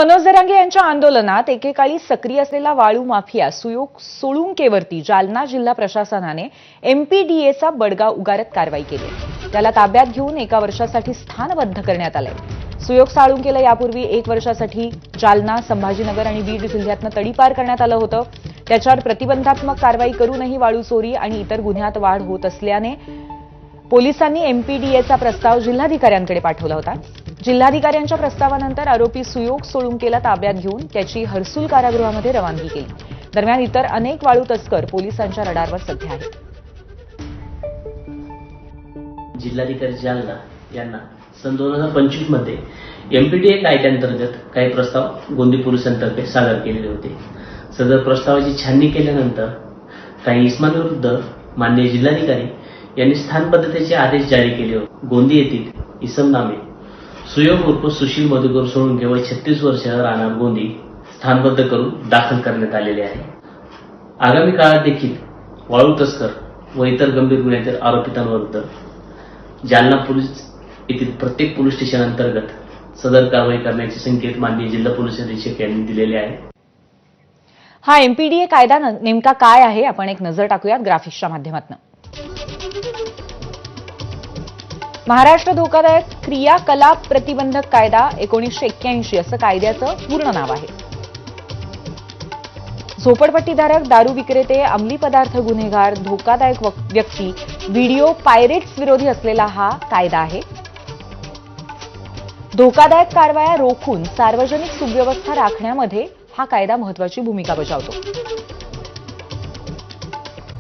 मनोज जरांगे यांच्या आंदोलनात एकेकाळी सक्रिय असलेला वाळू माफिया सुयोग सोळुंकेवरती जालना जिल्हा प्रशासनाने एमपीडीएचा बडगा उगारत कारवाई केली। त्याला ताब्यात घेऊन 1 वर्षासाठी स्थानबद्ध करण्यात आले। सुयोग सोळुंकेला यापूर्वी 1 वर्षासाठी जालना, संभाजीनगर आणि बीड जिल्ह्यातनं तडीपार करण्यात आलं होतं। त्याच्यावर प्रतिबंधात्मक कारवाई करूनही वाळू चोरी आणि इतर गुन्ह्यात वाढ होत असल्याने पोलिसांनी एमपीडीएचा प्रस्ताव जिल्हाधिकाऱ्यांकडे पाठवला होता। जिल्हाधिकाऱ्यांच्या प्रस्तावानंतर आरोपी सुयोग सोळुंकेला ताब्यात घेऊन त्याची हर्सुल कारागृहामध्ये रवानगी केली। दरम्यान इतर अनेक वाळू तस्कर पोलिसांच्या रडारवर सध्या आहेत। जिल्हाधिकारी जालना यांना सन 2025 मध्ये एमपीडीए कायद्याअंतर्गत काही प्रस्ताव गोंदी पोलिसांतर्फे सादर केलेले होते। सदर प्रस्तावाची छाननी केल्यानंतर काही इसमांविरुद्ध माननीय जिल्हाधिकारी यांनी स्थानबद्धतेचे आदेश जारी केले होते। गोंदी येथील इसम नामे सुयोग उर्फ सुशील मधुकर सोळुंके वय 36 वर्ष राहणार गोंदी स्थानबद्ध करून दाखल करण्यात आलेले आहे। आगामी काळात देखील वाळू तस्कर व इतर गंभीर गुन्ह्यातील आरोपितांविरुद्ध जालना पोलीस येथील प्रत्येक पोलीस स्टेशन अंतर्गत सदर कारवाई करण्याचे संकेत माननीय जिल्हा पोलीस अधीक्षक यांनी दिलेले आहेत। हा एमपीडीए कायदा नेमका काय आहे आपण एक नजर टाकूयात ग्राफिक्सच्या माध्यमातून। महाराष्ट्र धोकादायक क्रियाकलाप प्रतिबंधक कायदा 1981 असं कायद्याचं पूर्ण नाव आहे। झोपडपट्टीधारक, दारू विक्रेते, अंमली पदार्थ गुन्हेगार, धोकादायक व्यक्ती, व्हिडिओ पायरेट्स विरोधी असलेला हा कायदा आहे। धोकादायक कारवाया रोखून सार्वजनिक सुव्यवस्था राखण्यामध्ये हा कायदा महत्त्वाची भूमिका बजावतो।